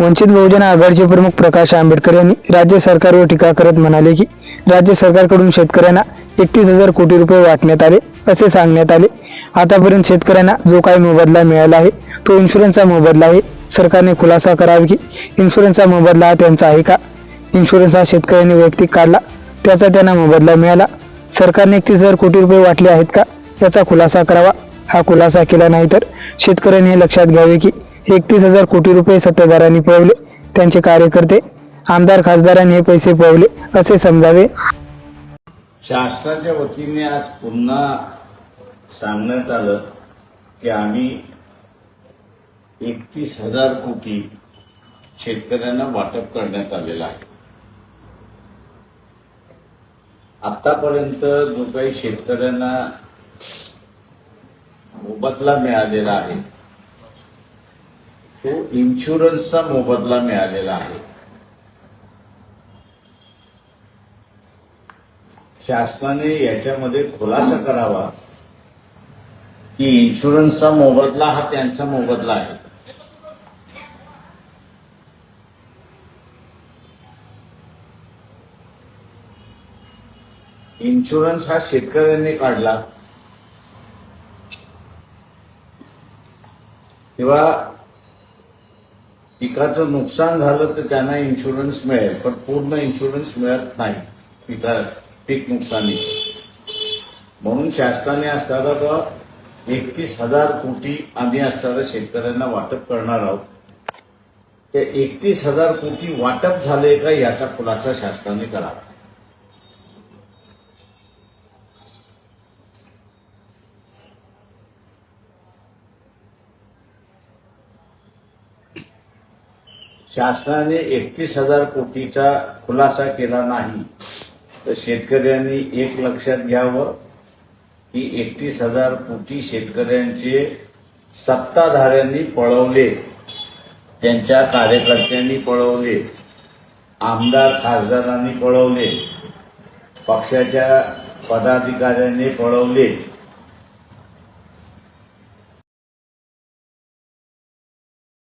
वंचित बहुजन आघाडीचे प्रमुख प्रकाश आंबेडकर यांनी राज्य सरकारवर टीका करत म्हणाले की राज्य सरकारकडून शेतकऱ्यांना 31,000 कोटी रुपये वाटण्यात आले असे सांगण्यात आले। आतापर्यंत शेतकऱ्यांना जो काही मोबदला मिळाला आहे तो इन्शुरन्सचा मोबदला आहे। सरकारने खुलासा करावा की इन्शुरन्सचा मोबदला हा त्यांचा आहे का? इन्शुरन्स हा शेतकऱ्यांनी वैयक्तिक काढला, त्याचा त्यांना मोबदला मिळाला। सरकारने 31,000 कोटी रुपये वाटले आहेत का, याचा खुलासा करावा। हा खुलासा केला नाही तर शेतकऱ्यांनी हे लक्षात घ्यावे की 31,000 कोटी रुपये सत्ताधाऱ्यांनी पळवले, त्यांचे कार्यकर्ते आमदार खासदारांनी हे पैसे पळवले असे समजावे। शासनाच्या वतीने आज पुन्हा सांगण्यात आलं की आम्ही 31,000 कोटी शेतकऱ्यांना वाटप करण्यात आलेलं आहे। आतापर्यंत जो काही शेतकऱ्यांना मोबदला मिळालेला आहे तो इन्शुरन्सचा मोबदला मिळालेला आहे। शासनाने याच्यामध्ये खुलासा करावा की इन्शुरन्सचा मोबदला हा त्यांचा मोबदला आहे। इन्शुरन्स हा शेतकऱ्यांनी काढला तेव्हा पिकाचं नुकसान झालं तर त्यांना इन्शुरन्स मिळेल, पण पूर्ण इन्शुरन्स मिळत नाही पीक नुकसानी। म्हणून शासनाने असताना 31,000 कोटी आम्ही असताना शेतकऱ्यांना वाटप करणार आहोत। ते 31,000 कोटी वाटप झाले का याचा खुलासा शासनाने करावा। शासनाने 31,000 कोटीचा खुलासा केला नाही तर शेतकऱ्यांनी एक लक्षात घ्यावं की 31,000 कोटी शेतकऱ्यांचे सत्ताधाऱ्यांनी पळवले, त्यांच्या कार्यकर्त्यांनी पळवले, आमदार खासदारांनी पळवले, पक्षाच्या पदाधिकाऱ्यांनी पळवले।